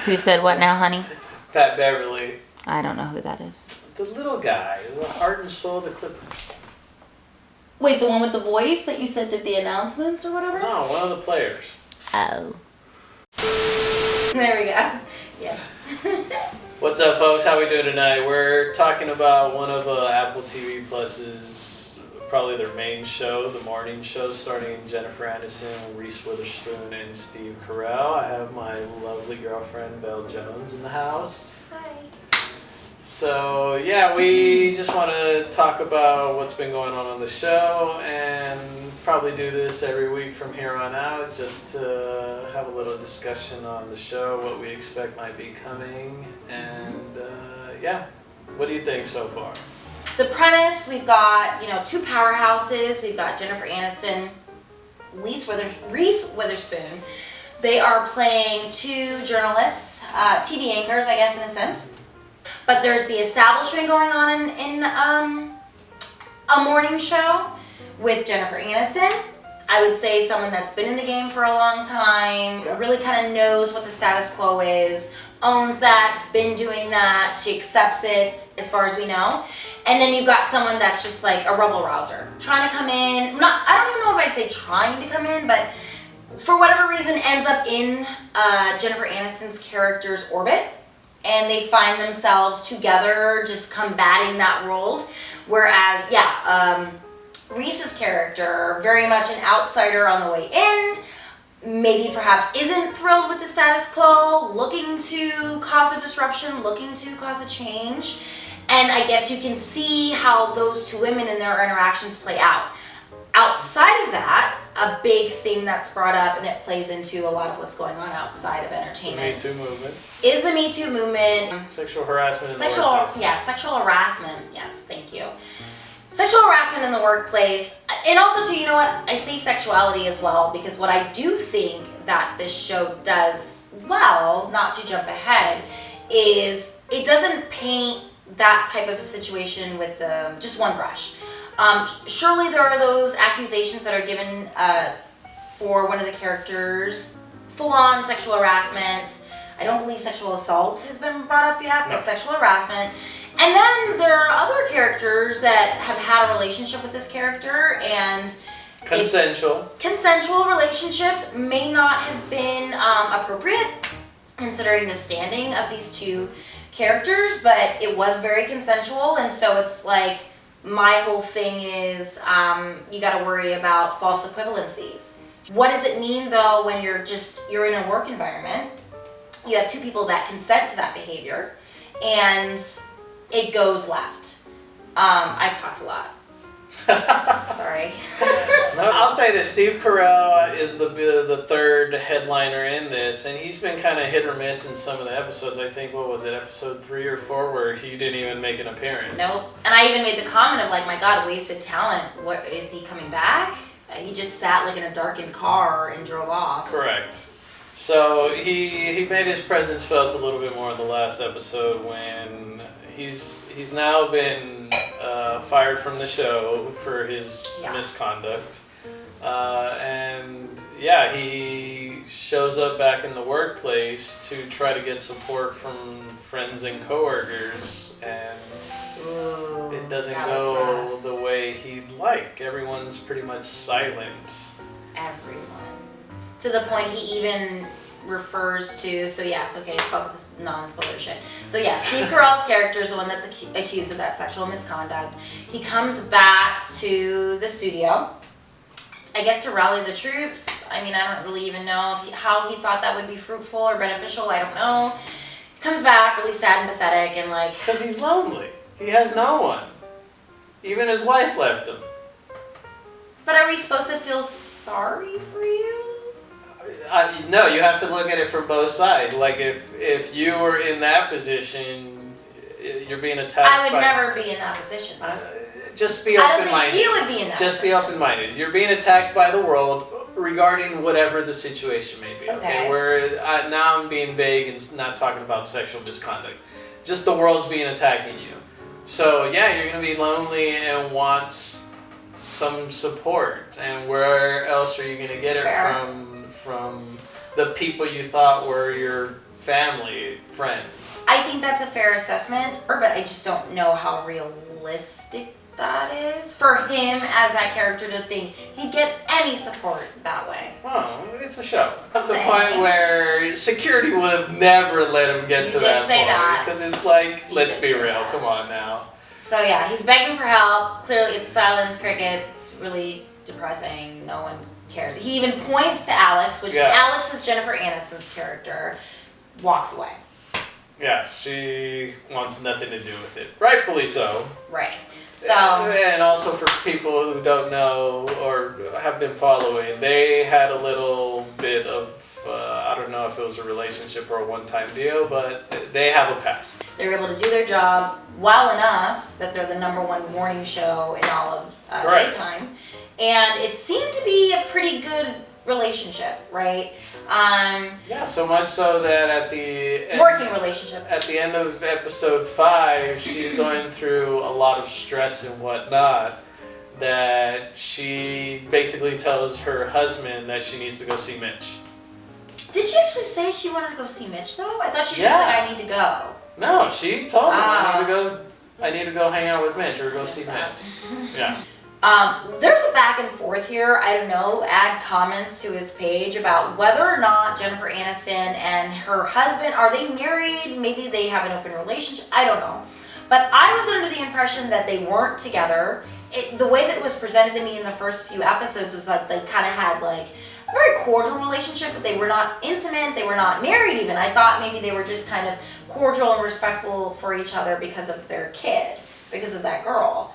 Who said what now, honey? Pat Beverly. I don't know who that is. The little guy, the heart and soul of the Clippers. Wait, the one with the voice that you said did the announcements or whatever? No, one of the players. Oh. There we go. Yeah. What's up, folks? How we doing tonight? We're talking about one of Apple TV Plus's, probably their main show, the morning show, starring Jennifer Aniston, Reese Witherspoon, and Steve Carell. I have my lovely girlfriend, Vel Jones, in the house. Hi. So, yeah, we just want to talk about what's been going on the show and probably do this every week from here on out, just to have a little discussion on the show, what we expect might be coming, and yeah, what do you think so far? The premise, we've got, two powerhouses. We've got Jennifer Aniston, Reese Witherspoon. They are playing two journalists, TV anchors, I guess, in a sense. But there's the establishment going on in a morning show with Jennifer Aniston. I would say someone that's been in the game for a long time, really kind of knows what the status quo is, owns that, has been doing that, she accepts it as far as we know. And then you've got someone that's just like a rebel rouser, trying to come in, I don't even know if I'd say trying to come in, but for whatever reason ends up in Jennifer Aniston's character's orbit. And they find themselves together just combating that world. Whereas, Reese's character, very much an outsider on the way in, maybe perhaps isn't thrilled with the status quo, looking to cause a disruption, looking to cause a change. And I guess you can see how those two women and their interactions play out. Outside of that, a big thing that's brought up, and it plays into a lot of what's going on outside of entertainment. The Me Too movement. Is the Me Too movement. Sexual harassment in the workplace. Yeah, sexual harassment. Yes, thank you. Sexual harassment in the workplace. And also, too, you know what? I say sexuality as well, because what I do think that this show does well, not to jump ahead, is it doesn't paint that type of a situation with just one brush. Surely there are those accusations that are given for one of the characters, full-on sexual harassment. I don't believe sexual assault has been brought up yet, but sexual harassment. And then there are other characters that have had a relationship with this character, and consensual relationships may not have been appropriate considering the standing of these two characters, but it was very consensual, and so it's like, my whole thing is you got to worry about false equivalencies. What does it mean though when you're in a work environment, you have two people that consent to that behavior and it goes left? I've talked a lot. Sorry. I'll say that Steve Carell is the third headliner in this, and he's been kind of hit or miss in some of the episodes. I think, what was it, episode 3 or 4, where he didn't even make an appearance. Nope. And I even made the comment of like, my God, wasted talent. What, is he coming back? He just sat like in a darkened car and drove off. Correct. So he made his presence felt a little bit more in the last episode when he's now been fired from the show for his misconduct. And yeah, he shows up back in the workplace to try to get support from friends and coworkers, and it doesn't go the way he'd like. Everyone's pretty much silent. Everyone. To the point he even refers to, fuck this non-spoiler shit. So yeah, Steve Carell's character is the one that's accused of that sexual misconduct. He comes back to the studio, I guess to rally the troops. I mean, I don't really even know how he thought that would be fruitful or beneficial. I don't know. He comes back really sad and pathetic and like... Because he's lonely. He has no one. Even his wife left him. But are we supposed to feel sorry for you? No, you have to look at it from both sides. Like, if you were in that position, you're being attacked. I would never be in that position. Just be open-minded. I don't think you would be in that Just be open-minded. You're being attacked by the world regarding whatever the situation may be. Okay. Where now I'm being vague and not talking about sexual misconduct. Just the world's being attacking you. So yeah, you're gonna be lonely and want some support. And where else are you gonna get it from the people you thought were your family, friends. I think that's a fair assessment, but I just don't know how realistic that is for him as that character to think he'd get any support that way. Oh, it's a show. At the Same. point where security would have never let him get He to did that say point. that. Because it's like, He let's did be say real, that. come on now. So yeah, he's begging for help. Clearly it's silence, crickets. It's really depressing. No one cares. He even points to Alex, which Alex is Jennifer Aniston's character, walks away. Yeah, she wants nothing to do with it. Rightfully so. Right. So And also for people who don't know or have been following, they had a little bit of, I don't know if it was a relationship or a one-time deal, but they have a past. they were able to do their job well enough that they're the #1 morning show in all of Right. daytime. And it seemed to be a pretty good relationship, right? Yeah, so much so that at the end, Working relationship. at the end of episode 5, she's going through a lot of stress and whatnot, that she basically tells her husband that she needs to go see Mitch. Did she actually say she wanted to go see Mitch though? I thought she just Yeah. said, I need to go. No, she told him Ah. I need to go hang out with Mitch or go see that. Mitch. Yeah. There's a back and forth here. I don't know. Add comments to his page about whether or not Jennifer Aniston and her husband, are they married? Maybe they have an open relationship. I don't know. But I was under the impression that they weren't together. The way that it was presented to me in the first few episodes was like they kind of had like a very cordial relationship, but they were not intimate. They were not married even. I thought maybe they were just kind of cordial and respectful for each other because of their kid, because of that girl.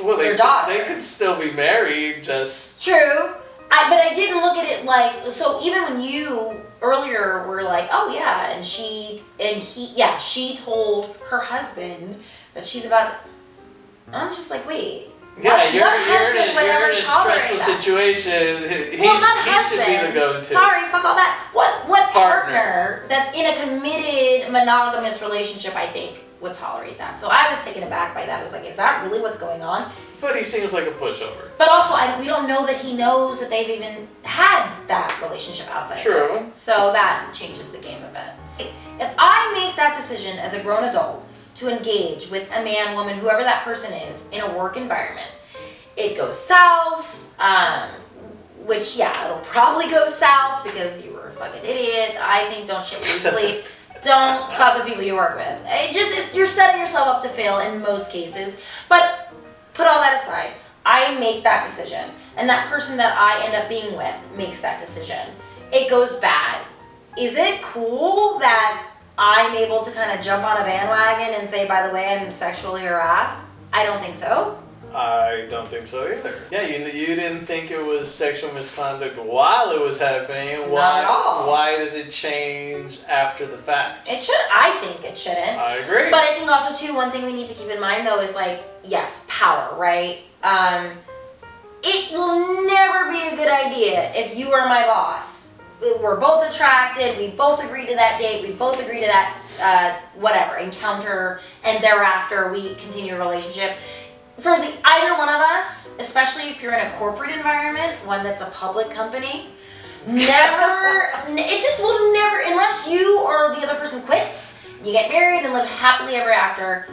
Well, Their daughter. they could still be married, just... True. But I didn't look at it like, so even when you earlier were like, oh yeah, and she told her husband that she's about to, and I'm just like, wait. Yeah, what you're husband would in ever a tolerate stressful that? situation. Well, not He husband. should be the go-to. Sorry, fuck all that. What Partner. partner that's in a committed monogamous relationship, I think, would tolerate that. So I was taken aback by that. I was like, is that really what's going on? But he seems like a pushover. But also, we don't know that he knows that they've even had that relationship outside. True. So that changes the game a bit. If I make that decision as a grown adult to engage with a man, woman, whoever that person is, in a work environment, it goes south, which, yeah, it'll probably go south because you were a fucking idiot. I think don't shit where you sleep. Don't fuck with people you work with. You're setting yourself up to fail in most cases. But put all that aside. I make that decision. And that person that I end up being with makes that decision. It goes bad. Is it cool that I'm able to kind of jump on a bandwagon and say, by the way, I'm sexually harassed? I don't think so. I don't think so either. Yeah, you didn't think it was sexual misconduct while it was happening. Not at all. Why does it change after the fact? It should. I think it shouldn't. I agree. But I think also too, one thing we need to keep in mind though is like, yes, power, right? It will never be a good idea if you are my boss. We're both attracted, we both agree to that date, we both agree to that, encounter, and thereafter we continue a relationship. For either one of us, especially if you're in a corporate environment, one that's a public company, it just will never, unless you or the other person quits, you get married and live happily ever after,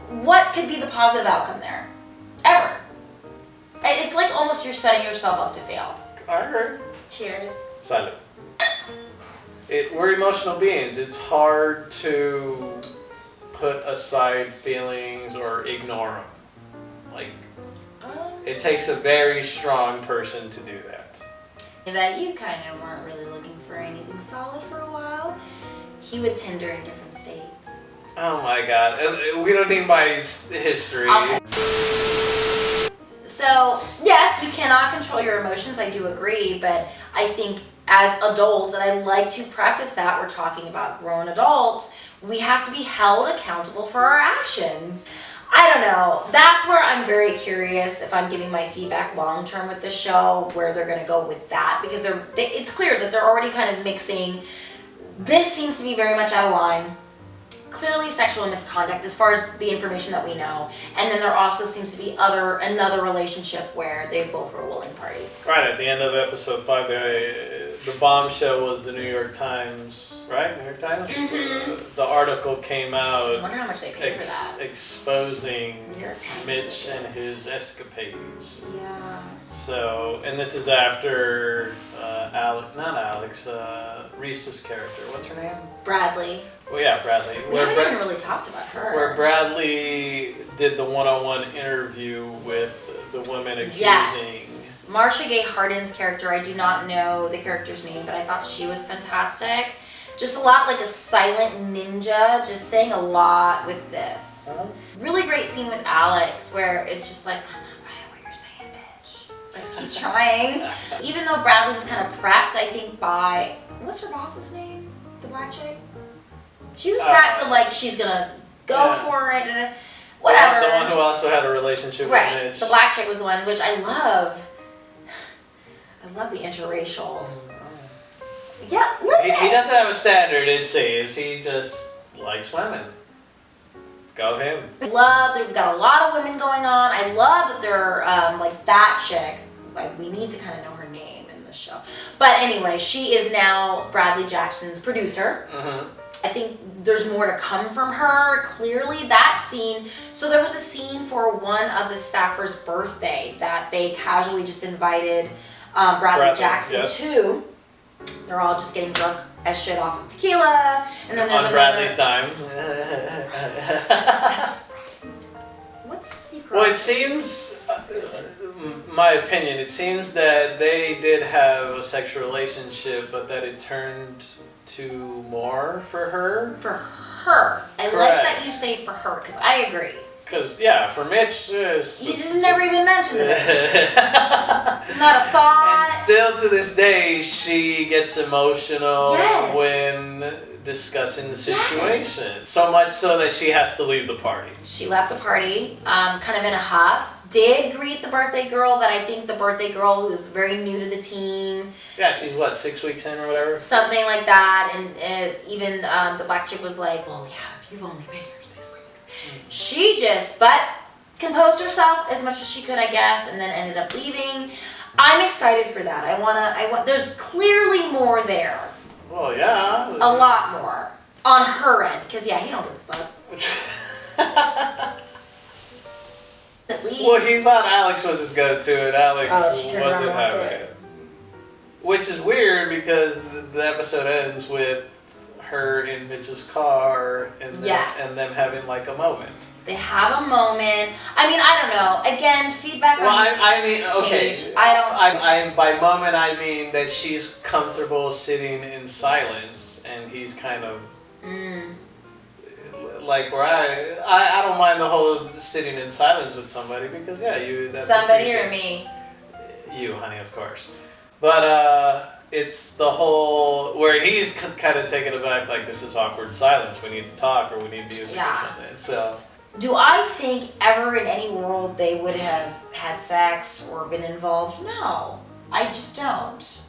what could be the positive outcome there? Ever. It's like almost you're setting yourself up to fail. I agree. Cheers. Salud. We're emotional beings. It's hard to put aside feelings or ignore them. Like, it takes a very strong person to do that. That you kind of weren't really looking for anything solid for a while. He would Tinder in different states. Oh my god. We don't need my history. Okay. So, yes, you cannot control your emotions, I do agree, but I think as adults, and I like to preface that we're talking about grown adults, we have to be held accountable for our actions. I don't know. That's where I'm very curious if I'm giving my feedback long term with this show, where they're going to go with that, because it's clear that they're already kind of mixing. This seems to be very much out of line. clearly sexual misconduct as far as the information that we know. And then there also seems to be another relationship where they both were willing parties. Right, at the end of episode 5, the bombshell was the New York Times, right? New York Times? Mm-hmm. The article came out I wonder how much they paid for that. exposing New York Times Mitch and his escapades. Yeah. So, and this is after Reese's character. What's her name? Bradley. Well, yeah, Bradley. We haven't even really talked about her. Where Bradley did the one-on-one interview with the women accusing. Yes. Marcia Gay Harden's character, I do not know the character's name, but I thought she was fantastic. Just a lot like a silent ninja, just saying a lot with this. Uh-huh. Really great scene with Alex where it's just like, I'm not buying what you're saying, bitch. Like, keep trying. Even though Bradley was kind of prepped, I think, by, what's her boss's name? The black chick? She was prepped that, like, she's gonna go for it, and whatever. The one who also had a relationship with Mitch. The black chick was the one, which I love. I love the interracial. Yeah, listen. He doesn't have a standard, it seems. He just likes women. Go him. I love that we've got a lot of women going on. I love that they're like that chick. Like, we need to kind of know her name in this show. But anyway, she is now Bradley Jackson's producer. Mm-hmm. I think there's more to come from her. Clearly, that scene. So there was a scene for one of the staffers' birthday that they casually just invited Bradley Jackson to. They're all just getting drunk as shit off of tequila, and then there's on Bradley's time. What's secret? Well, it seems, my opinion, it seems that they did have a sexual relationship, but that it turned to more for her. For her. I like that you say for her, because I agree. Because, yeah, for Mitch, he just never even mentioned it. Not a thought. And still to this day, she gets emotional when discussing the situation. Yes. So much so that she has to leave the party. She left the party, kind of in a huff. Did greet the birthday girl that I think the birthday girl who's very new to the team. Yeah, she's what, 6 weeks in or whatever? Something like that. And even the black chick was like, well, yeah, if you've only been here 6 weeks. She just, but composed herself as much as she could, I guess, and then ended up leaving. I'm excited for that. I want, there's clearly more there. Well, yeah. A lot more. On her end. Because, yeah, he don't give a fuck. At least. Well, he thought Alex was his go-to, and Alex wasn't having it. Which is weird because the episode ends with her in Mitch's car and them having like a moment. They have a moment. I mean, I don't know. Again, feedback on this page. I by moment I mean that she's comfortable sitting in silence, and he's kind of like where I don't mind the whole sitting in silence with somebody because that's somebody or me. You, honey, of course. But it's the whole where he's kind of taken aback, like this is awkward silence. We need to talk or we need music or something. So. Do I think ever in any world they would have had sex or been involved? No, I just don't.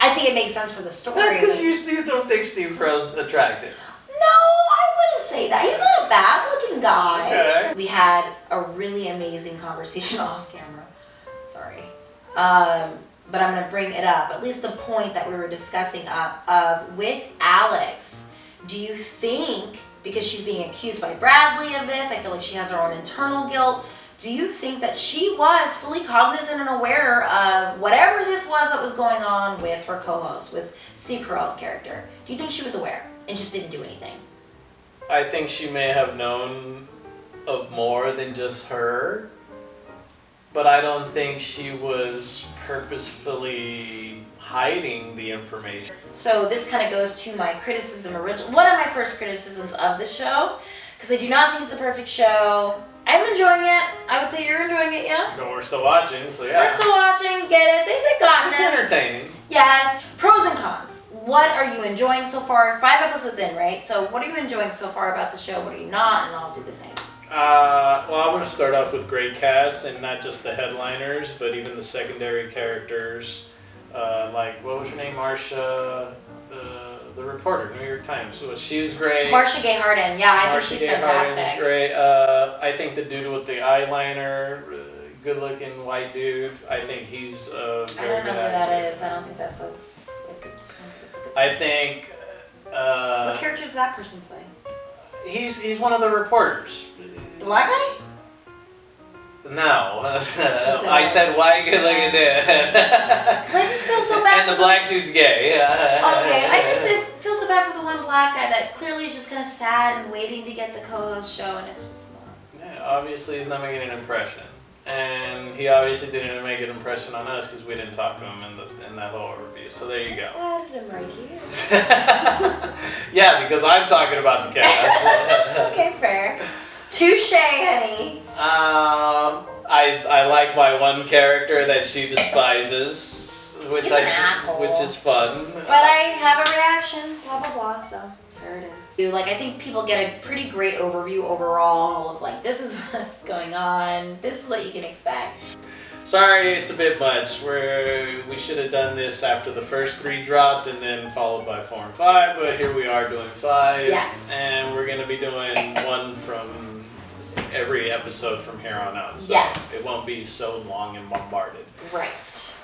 I think it makes sense for the story. That's because you don't think Steve Carell's attractive. No, I wouldn't say that. He's not a bad-looking guy. Okay. We had a really amazing conversation off camera. Sorry. But I'm going to bring it up. At least the point that we were discussing of with Alex, do you think, because she's being accused by Bradley of this, I feel like she has her own internal guilt, do you think that she was fully cognizant and aware of whatever this was that was going on with her co-host, with Steve Carell's character? Do you think she was aware and just didn't do anything? I think she may have known of more than just her, but I don't think she was purposefully hiding the information. So this kind of goes to my criticism, one of my first criticisms of the show, because I do not think it's a perfect show. I'm enjoying it. I would say you're enjoying it, yeah? No, we're still watching, so yeah. We're still watching, get it, they've gotten It's this. entertaining. Yes. Pros and cons. What are you enjoying so far? 5 episodes in, right? So what are you enjoying so far about the show? What are you not? And I'll do the same. Well, I want to start off with great cast, and not just the headliners, but even the secondary characters. Like, what was her name? Marcia, the reporter, New York Times. She was great. Marcia Gay Harden. Yeah, I think Marcia she's Gay fantastic. Harden, great. I think the dude with the eyeliner, good-looking white dude. I think he's I very don't know good who that actor. is. I don't think that's as. I think. What character does that person play? He's one of the reporters. The black guy? No, I said why good-looking dude. Because I just feel so bad. And the black dude's gay. Okay, I just feel so bad for the one black guy that clearly is just kind of sad and waiting to get the co-host show, and it's just not. Yeah, obviously he's not making an impression, and he obviously didn't make an impression on us because we didn't talk to him in that whole review. So there you go. How did him right here? Yeah, because I'm talking about the cast. Okay, fair. Touche, honey. I like my one character that she despises, which He's an asshole. which is fun. But I have a reaction, blah blah blah. So there it is. Like, I think people get a pretty great overview overall of like, this is what's going on. This is what you can expect. Sorry, it's a bit much. We should have done this after the first 3 dropped and then followed by 4 and 5, but here we are doing 5. Yes. And we're going to be doing one from every episode from here on out. So Yes. it won't be so long and bombarded. Right.